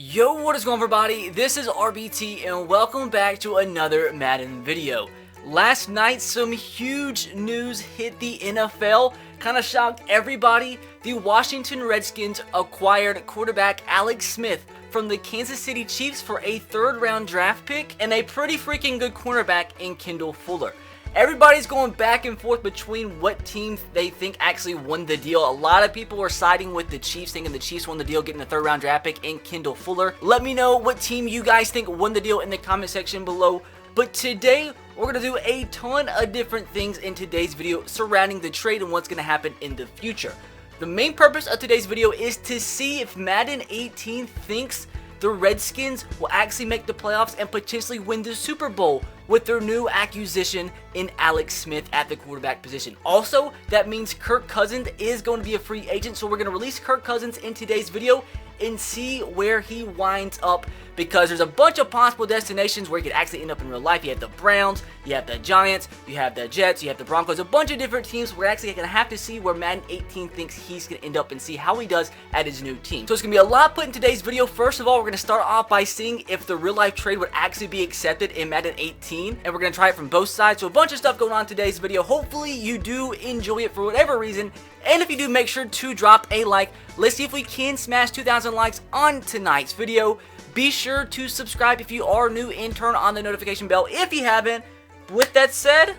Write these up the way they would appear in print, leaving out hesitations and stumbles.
Yo, what is going on, everybody? This is RBT and welcome back to another Madden video. Last night, some huge news hit the NFL, kind of shocked everybody. The Washington Redskins acquired quarterback Alex Smith from the Kansas City Chiefs for a third-round draft pick and a pretty freaking good cornerback in Kendall Fuller. Everybody's going back and forth between what team they think actually won the deal. A lot of people are siding with the Chiefs, thinking the Chiefs won the deal, getting a third-round draft pick in Kendall Fuller. Let me know what team you guys think won the deal in the comment section below. But today, we're going to do a ton of different things in today's video surrounding the trade and what's going to happen in the future. The main purpose of today's video is to see if Madden 18 thinks the Redskins will actually make the playoffs and potentially win the Super Bowl with their new acquisition in Alex Smith at the quarterback position. Also, that means Kirk Cousins is going to be a free agent, so we're going to release Kirk Cousins in today's video and see where he winds up, because there's a bunch of possible destinations where he could actually end up in real life. You have the Browns, you have the Giants, you have the Jets, you have the Broncos, a bunch of different teams. We're actually going to have to see where Madden 18 thinks he's going to end up and see how he does at his new team. So it's going to be a lot put in today's video. First of all, we're going to start off by seeing if the real life trade would actually be accepted in Madden 18, and we're going to try it from both sides. So a bunch of stuff going on in today's video. Hopefully you do enjoy it for whatever reason. And if you do, make sure to drop a like. Let's see if we can smash 2,000 likes on tonight's video. Be sure to subscribe if you are new and turn on the notification bell if you haven't. With that said,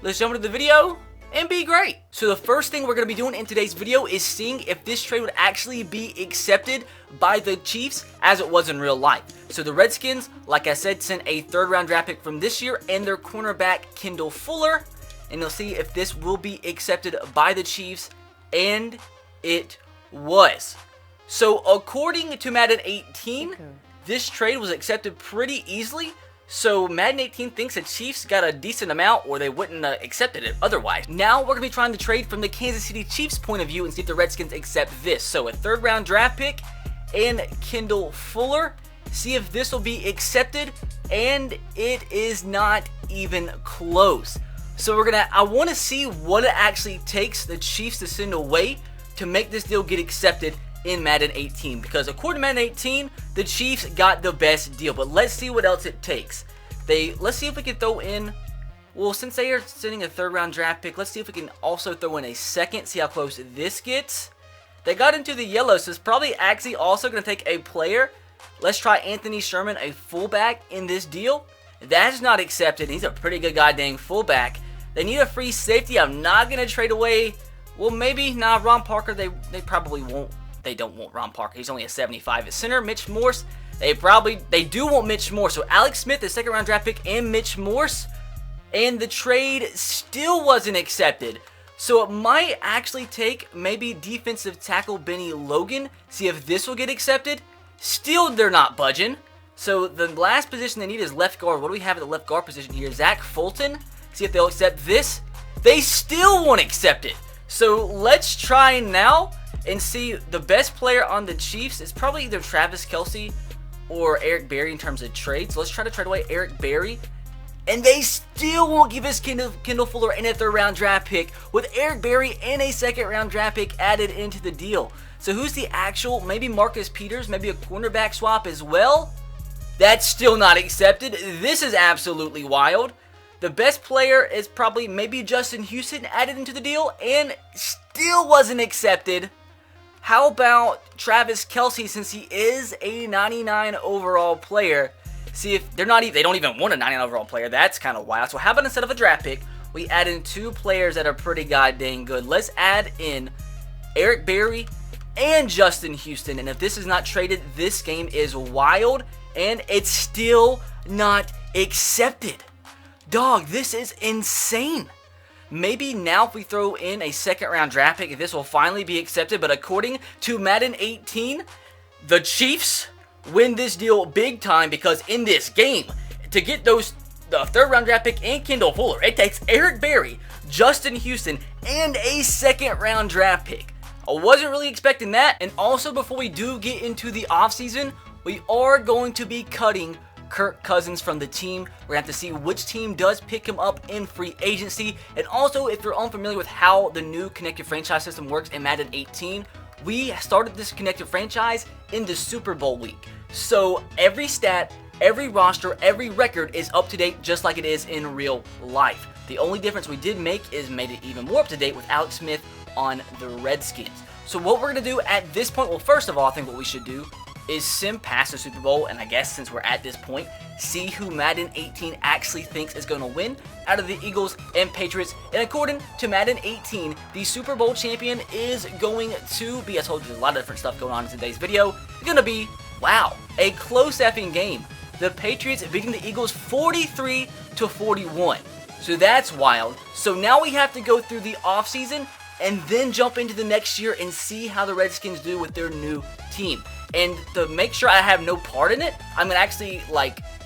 let's jump into the video and be great. So the first thing we're going to be doing in today's video is seeing if this trade would actually be accepted by the Chiefs as it was in real life. So the Redskins, like I said, sent a third-round draft pick from this year and their cornerback Kendall Fuller. And you'll see if this will be accepted by the Chiefs, and it was. So according to Madden 18, this trade was accepted pretty easily. So Madden 18 thinks the Chiefs got a decent amount, or they wouldn't have accepted it otherwise. Now we're going to be trying to trade from the Kansas City Chiefs point of view and see if the Redskins accept this. So a third-round draft pick and Kendall Fuller. See if this will be accepted, and it is not even close. So I want to see what it actually takes the Chiefs to send away to make this deal get accepted in Madden 18. Because according to Madden 18, the Chiefs got the best deal. But let's see what else it takes. Let's see if we can throw in, well, since they are sending a third-round draft pick, let's see if we can also throw in a second, see how close this gets. They got into the yellow, so it's probably actually also going to take a player. Let's try Anthony Sherman, a fullback, in this deal. That's not accepted. He's a pretty good goddamn fullback. They need a free safety. I'm not going to trade away. Well, maybe. Nah, Ron Parker, they probably won't. They don't want Ron Parker. He's only a 75 at center. Mitch Morse, they do want Mitch Morse. So Alex Smith, the second-round draft pick, and Mitch Morse. And the trade still wasn't accepted. So it might actually take maybe defensive tackle Benny Logan. See if this will get accepted. Still, they're not budging. So the last position they need is left guard. What do we have at the left guard position here? Zach Fulton. See if they'll accept this. They still won't accept it. So let's try now and see. The best player on the Chiefs is probably either Travis Kelce or Eric Berry in terms of trades. So let's try to trade away Eric Berry. And they still won't give us Kendall Fuller and a third-round draft pick with Eric Berry and a second-round draft pick added into the deal. So who's the actual, maybe Marcus Peters, maybe a cornerback swap as well? That's still not accepted. This is absolutely wild. The best player is probably maybe Justin Houston added into the deal and still wasn't accepted. How about Travis Kelce, since he is a 99 overall player? See if they don't even want a 99 overall player. That's kind of wild. So how about instead of a draft pick, we add in two players that are pretty goddamn good. Let's add in Eric Berry and Justin Houston. And if this is not traded, this game is wild, and it's still not accepted. Dog, this is insane. Maybe now if we throw in a second-round draft pick, this will finally be accepted. But according to Madden 18, the Chiefs win this deal big time, because in this game, to get the third-round draft pick and Kendall Fuller, it takes Eric Berry, Justin Houston, and a second-round draft pick. I wasn't really expecting that. And also, before we do get into the offseason, we are going to be cutting Kirk Cousins from the team. We're going to have to see which team does pick him up in free agency. And also, if you're unfamiliar with how the new Connected Franchise system works in Madden 18, we started this Connected Franchise in the Super Bowl week. So every stat, every roster, every record is up to date just like it is in real life. The only difference we did make is made it even more up to date with Alex Smith on the Redskins. So what we're going to do at this point, well, first of all, I think what we should do is sim past the Super Bowl, and I guess since we're at this point, see who Madden 18 actually thinks is going to win out of the Eagles and Patriots. And according to Madden 18, the Super Bowl champion is going to be, I told you there's a lot of different stuff going on in today's video, it's going to be, wow, a close effing game. The Patriots beating the Eagles 43-41. So that's wild. So now we have to go through the offseason and then jump into the next year and see how the Redskins do with their new team. And to make sure I have no part in it, I'm going to actually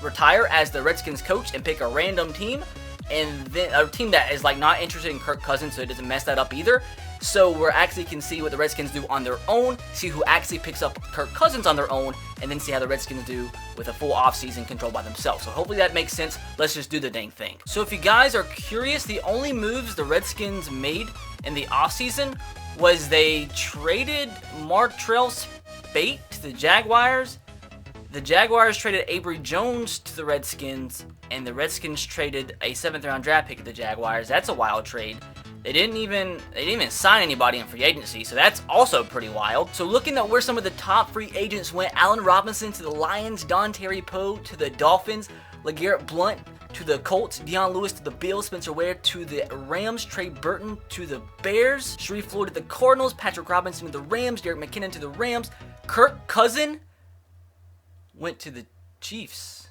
retire as the Redskins coach and pick a random team, and then a team that is not interested in Kirk Cousins, so it doesn't mess that up either. So we actually can see what the Redskins do on their own, see who actually picks up Kirk Cousins on their own, and then see how the Redskins do with a full offseason controlled by themselves. So hopefully that makes sense. Let's just do the dang thing. So if you guys are curious, the only moves the Redskins made in the offseason was they traded Martrell Spate to the Jaguars. The Jaguars traded Avery Jones to the Redskins, and the Redskins traded a 7th round draft pick to the Jaguars. That's a wild trade. They didn't even sign anybody in free agency, so that's also pretty wild. So looking at where some of the top free agents went, Allen Robinson to the Lions, Don Terry Poe to the Dolphins, LeGarrette Blount to the Colts, Deion Lewis to the Bills, Spencer Ware to the Rams, Trey Burton to the Bears, Sharif Floyd to the Cardinals, Patrick Robinson to the Rams, Derek McKinnon to the Rams, Kirk Cousins went to the Chiefs.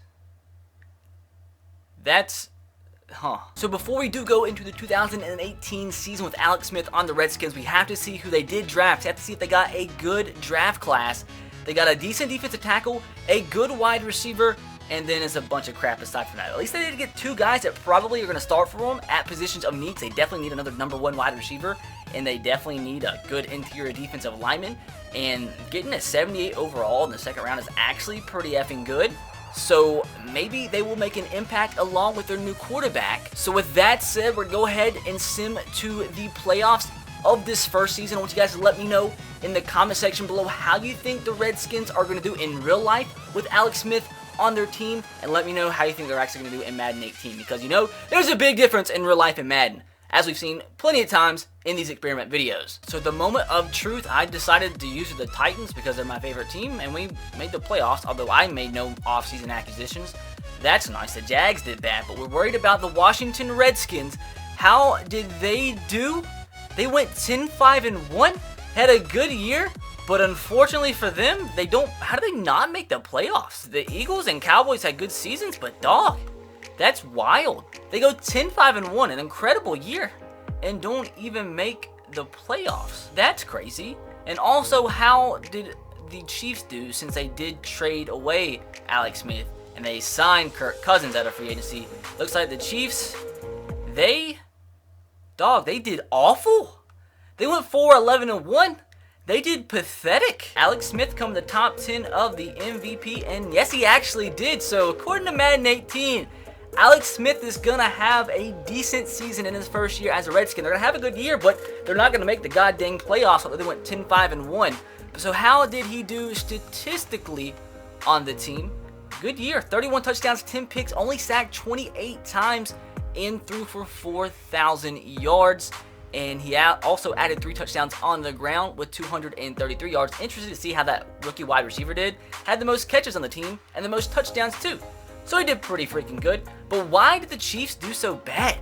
So before we do go into the 2018 season with Alex Smith on the Redskins, we have to see who they did draft. We have to see if they got a good draft class. They got a decent defensive tackle, a good wide receiver, and then it's a bunch of crap aside from that. At least they did get 2 guys that probably are going to start for them at positions of need. They definitely need another number 1 wide receiver, and they definitely need a good interior defensive lineman. And getting a 78 overall in the second round is actually pretty effing good. So maybe they will make an impact along with their new quarterback. So with that said, we're going to go ahead and sim to the playoffs of this first season. I want you guys to let me know in the comment section below how you think the Redskins are going to do in real life with Alex Smith on their team, and let me know how you think they're actually going to do in Madden 18, because there's a big difference in real life and Madden, as we've seen plenty of times in these experiment videos. So at the moment of truth, I decided to use the Titans because they're my favorite team, and we made the playoffs, although I made no offseason acquisitions. That's nice. The Jags did that, but we're worried about the Washington Redskins. How did they do? They went 10-5-1, had a good year, but unfortunately for them, how do they not make the playoffs? The Eagles and Cowboys had good seasons, but dog, that's wild. They go 10-5-1, an incredible year, and don't even make the playoffs. That's crazy. And also, how did the Chiefs do since they did trade away Alex Smith and they signed Kirk Cousins out of free agency? Looks like the Chiefs, they did awful. They went 4-11-1. They did pathetic. Alex Smith come in the top 10 of the MVP, and yes, he actually did. So according to Madden 18, Alex Smith is going to have a decent season in his first year as a Redskin. They're going to have a good year, but they're not going to make the goddamn playoffs, although they went 10-5-1. So how did he do statistically on the team? Good year. 31 touchdowns, 10 picks, only sacked 28 times, and threw for 4,000 yards. And he also added 3 touchdowns on the ground with 233 yards. Interested to see how that rookie wide receiver did. Had the most catches on the team and the most touchdowns too. So he did pretty freaking good. But why did the Chiefs do so bad?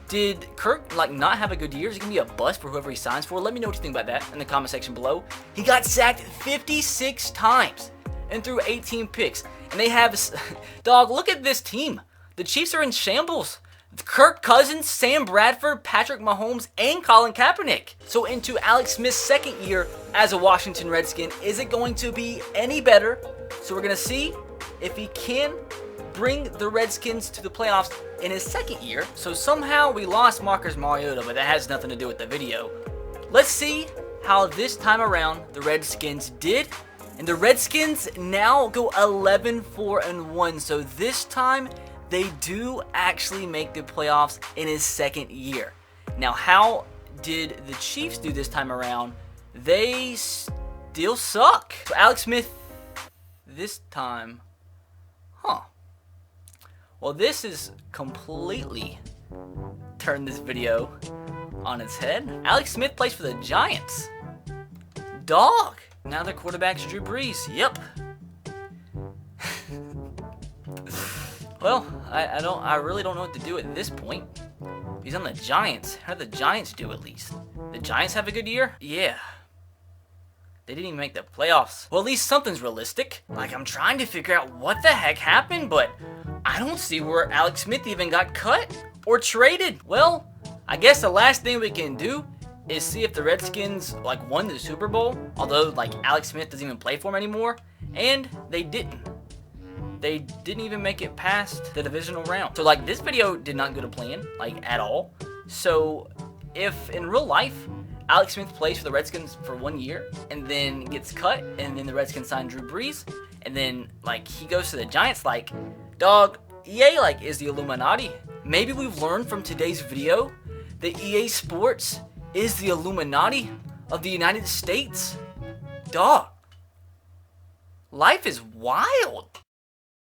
Did Kirk not have a good year? Is he going to be a bust for whoever he signs for? Let me know what you think about that in the comment section below. He got sacked 56 times and threw 18 picks. And they have, dog, look at this team. The Chiefs are in shambles. Kirk Cousins, Sam Bradford, Patrick Mahomes, and Colin Kaepernick. So into Alex Smith's second year as a Washington Redskin, is it going to be any better? So we're going to see if he can bring the Redskins to the playoffs in his second year. So somehow we lost Marcus Mariota, but that has nothing to do with the video. Let's see how this time around the Redskins did. And the Redskins now go 11-4-1. So this time they do actually make the playoffs in his second year. Now, how did the Chiefs do this time around? They still suck. So Alex Smith this time, well, this is completely turned this video on its head. Alex Smith plays for the Giants. Dog. Now their quarterback's Drew Brees. Yep. Well, I really don't know what to do at this point. He's on the Giants. How did the Giants do at least? The Giants have a good year? Yeah. They didn't even make the playoffs. Well, at least something's realistic. Like, I'm trying to figure out what the heck happened, but I don't see where Alex Smith even got cut or traded. Well, I guess the last thing we can do is see if the Redskins, won the Super Bowl. Although, Alex Smith doesn't even play for them anymore. And they didn't. They didn't even make it past the divisional round. So, this video did not go to plan, at all. So, if in real life, Alex Smith plays for the Redskins for 1 year and then gets cut, and then the Redskins sign Drew Brees, and then, he goes to the Giants, dog, EA, is the Illuminati. Maybe we've learned from today's video that EA Sports is the Illuminati of the United States. Dog. Life is wild.